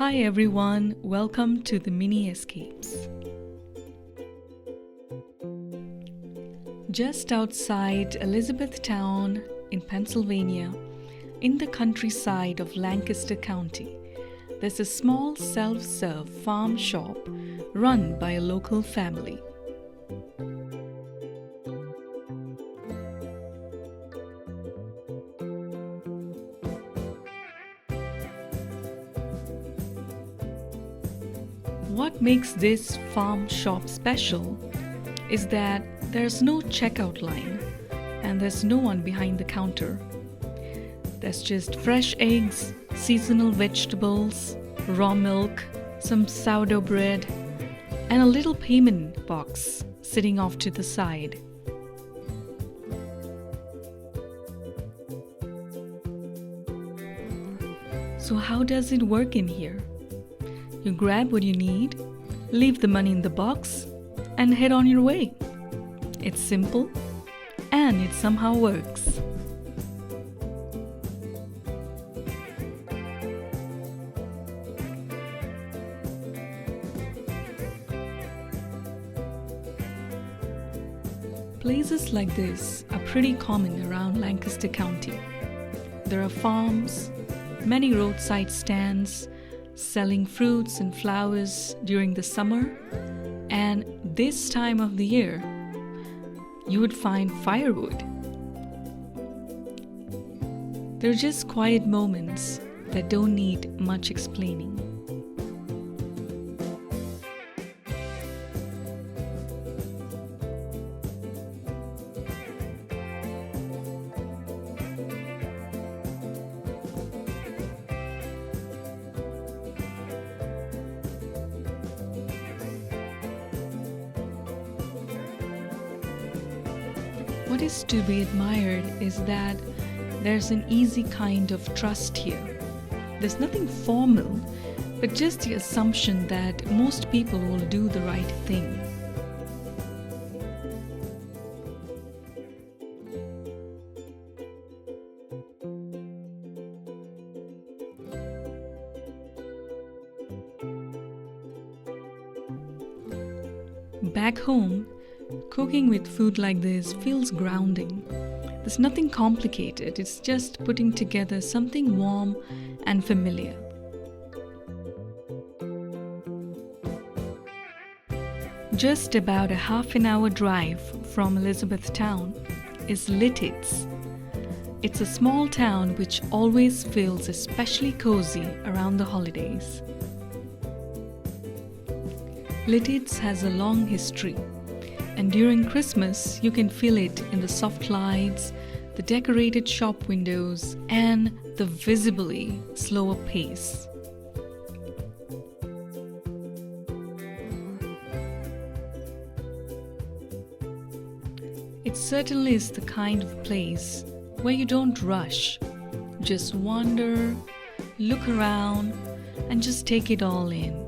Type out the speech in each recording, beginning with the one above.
Hi everyone, welcome to the Mini Escapes. Just outside Elizabethtown in Pennsylvania, in the countryside of Lancaster County, there's a small self-serve farm shop run by a local family. What makes this farm shop special is that there's no checkout line and there's no one behind the counter. There's just fresh eggs, seasonal vegetables, raw milk, some sourdough bread, and a little payment box sitting off to the side. So how does it work in here? You grab what you need, leave the money in the box, and head on your way. It's simple, and it somehow works. Places like this are pretty common around Lancaster County. There are farms, many roadside stands, selling fruits and flowers during the summer, and this time of the year you would find firewood. They're just quiet moments that don't need much explaining. What is to be admired is that there's an easy kind of trust here. There's nothing formal, but just the assumption that most people will do the right thing. Back home, cooking with food like this feels grounding. There's nothing complicated, it's just putting together something warm and familiar. Just about a half-an-hour drive from Elizabethtown is Lititz. It's a small town which always feels especially cozy around the holidays. Lititz has a long history. And during Christmas, you can feel it in the soft lights, the decorated shop windows, and the visibly slower pace. It certainly is the kind of place where you don't rush. Just wander, look around, and just take it all in.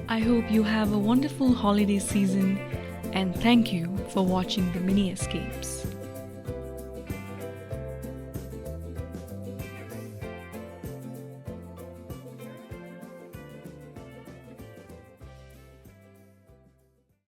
I hope you have a wonderful holiday season, and thank you for watching the Mini Escapes.